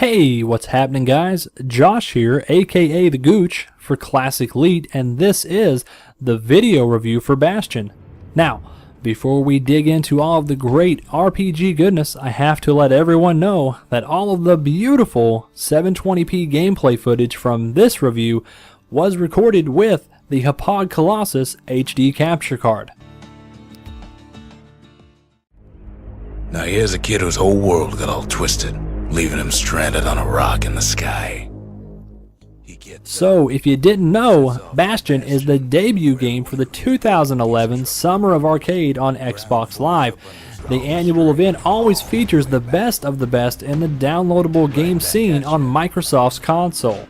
Hey, what's happening guys? Josh here, aka The Gooch for Classic Elite, and this is the video review for Bastion. Now, before we dig into all of the great RPG goodness, I have to let everyone know that all of the beautiful 720p gameplay footage from this review was recorded with the Hapag Colossus HD capture card. Now here's a kid whose whole world got all twisted, leaving him stranded on a rock in the sky. So, if you didn't know, Bastion is the debut game for the 2011 Summer of Arcade on Xbox Live. The annual event always features the best of the best in the downloadable game scene on Microsoft's console.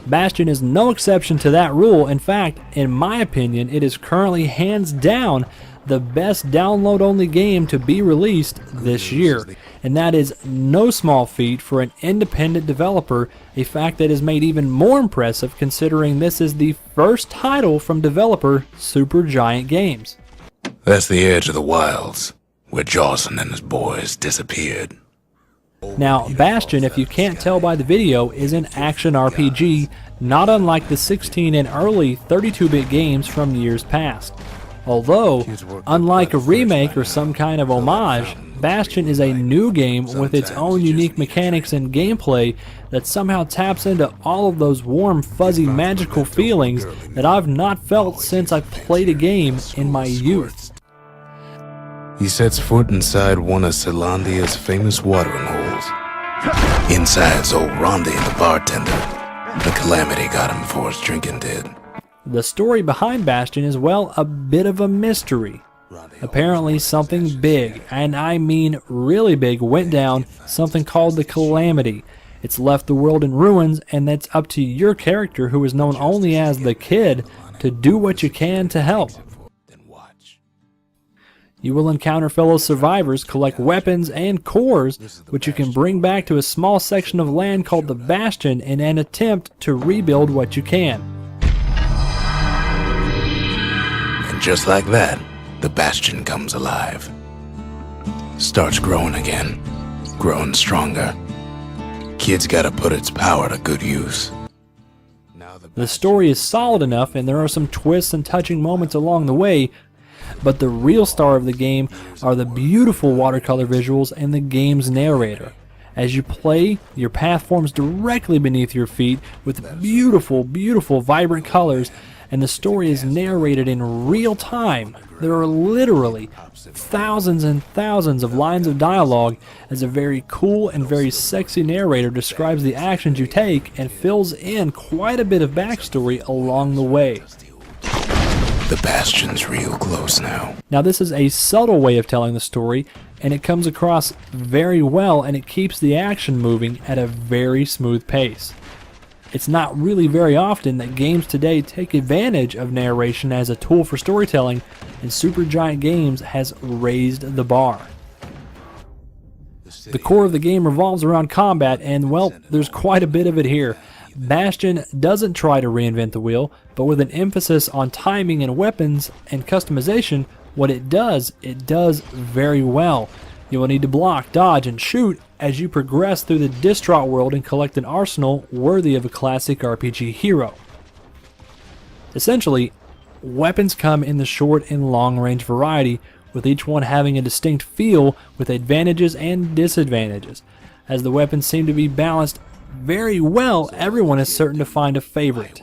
Bastion is no exception to that rule. In fact, in my opinion, it is currently hands down the best download-only game to be released this year. And that is no small feat for an independent developer, a fact that is made even more impressive considering this is the first title from developer Supergiant Games. That's the edge of the wilds, where Johnson and his boys disappeared. Now, Bastion, if you can't tell by the video, is an action RPG, not unlike the 16 and early 32-bit games from years past. Although, unlike a remake or some kind of homage, Bastion is a new game with its own unique mechanics and gameplay that somehow taps into all of those warm, fuzzy, magical feelings that I've not felt since I played a game in my youth. He sets foot inside one of Celandia's famous watering holes. Inside's old Rondi, the bartender. The calamity got him before his drinking did. The story behind Bastion is, well, a bit of a mystery. Apparently something big, and I mean really big, went down, something called the Calamity. It's left the world in ruins, and that's up to your character, who is known only as the Kid, to do what you can to help. You will encounter fellow survivors, collect weapons and cores, which you can bring back to a small section of land called the Bastion in an attempt to rebuild what you can. And just like that, the Bastion comes alive. Starts growing again, growing stronger. Kid's gotta put its power to good use. The story is solid enough, and there are some twists and touching moments along the way, but the real star of the game are the beautiful watercolor visuals and the game's narrator. As you play, your path forms directly beneath your feet with beautiful, beautiful, vibrant colors, and the story is narrated in real time. There are literally thousands and thousands of lines of dialogue as a very cool and very sexy narrator describes the actions you take and fills in quite a bit of backstory along the way. The Bastion's real close now. Now this is a subtle way of telling the story, and it comes across very well, and it keeps the action moving at a very smooth pace. It's not really very often that games today take advantage of narration as a tool for storytelling, and Supergiant Games has raised the bar. The core of the game revolves around combat, and well, there's quite a bit of it here. Bastion doesn't try to reinvent the wheel, but with an emphasis on timing and weapons and customization, what it does very well. You will need to block, dodge, and shoot as you progress through the distraught world and collect an arsenal worthy of a classic RPG hero. Essentially, weapons come in the short and long-range variety, with each one having a distinct feel with advantages and disadvantages. As the weapons seem to be balanced very well, everyone is certain to find a favorite.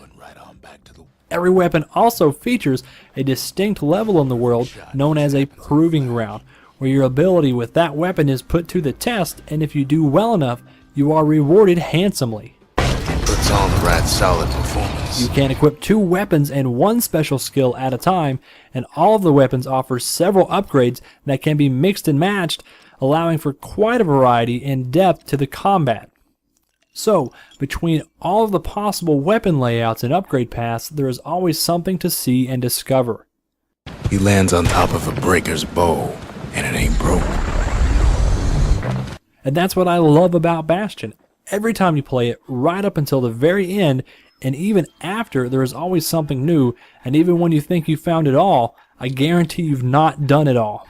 Every weapon also features a distinct level in the world known as a proving ground, where your ability with that weapon is put to the test, and if you do well enough, you are rewarded handsomely. Puts on the right solid performance. You can equip 2 weapons and 1 special skill at a time, and all of the weapons offer several upgrades that can be mixed and matched, allowing for quite a variety and depth to the combat. So, between all of the possible weapon layouts and upgrade paths, there is always something to see and discover. He lands on top of a breaker's bow, and it ain't broke. And that's what I love about Bastion. Every time you play it, right up until the very end, and even after, there is always something new, and even when you think you found it all, I guarantee you've not done it all.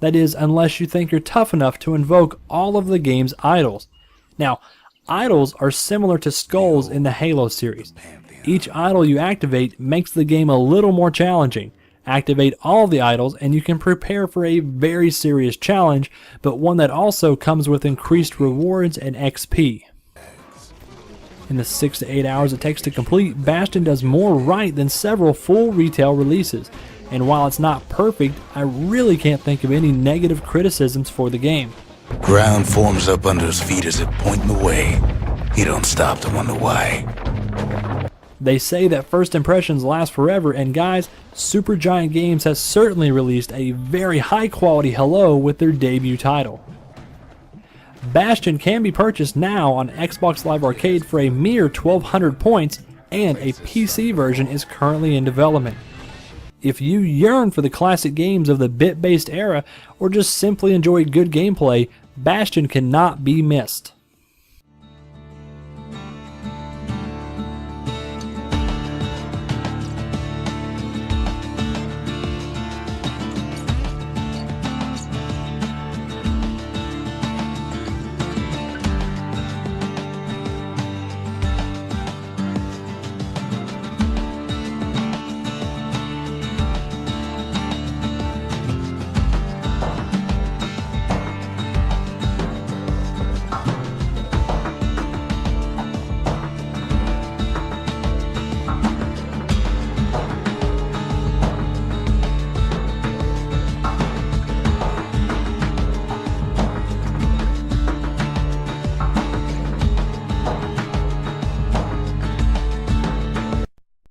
That is, unless you think you're tough enough to invoke all of the game's idols. Now, Idols are similar to skulls in the Halo series. Each idol you activate makes the game a little more challenging. Activate all the idols and you can prepare for a very serious challenge, but one that also comes with increased rewards and XP. In the 6 to 8 hours it takes to complete, Bastion does more right than several full retail releases, and while it's not perfect, I really can't think of any negative criticisms for the game. Ground forms up under his feet as it pointing the way. He don't stop to wonder why. They say that first impressions last forever, and guys, Supergiant Games has certainly released a very high quality hello with their debut title. Bastion can be purchased now on Xbox Live Arcade for a mere 1,200 points, and a PC version is currently in development. If you yearn for the classic games of the bit-based era, or just simply enjoy good gameplay, Bastion cannot be missed.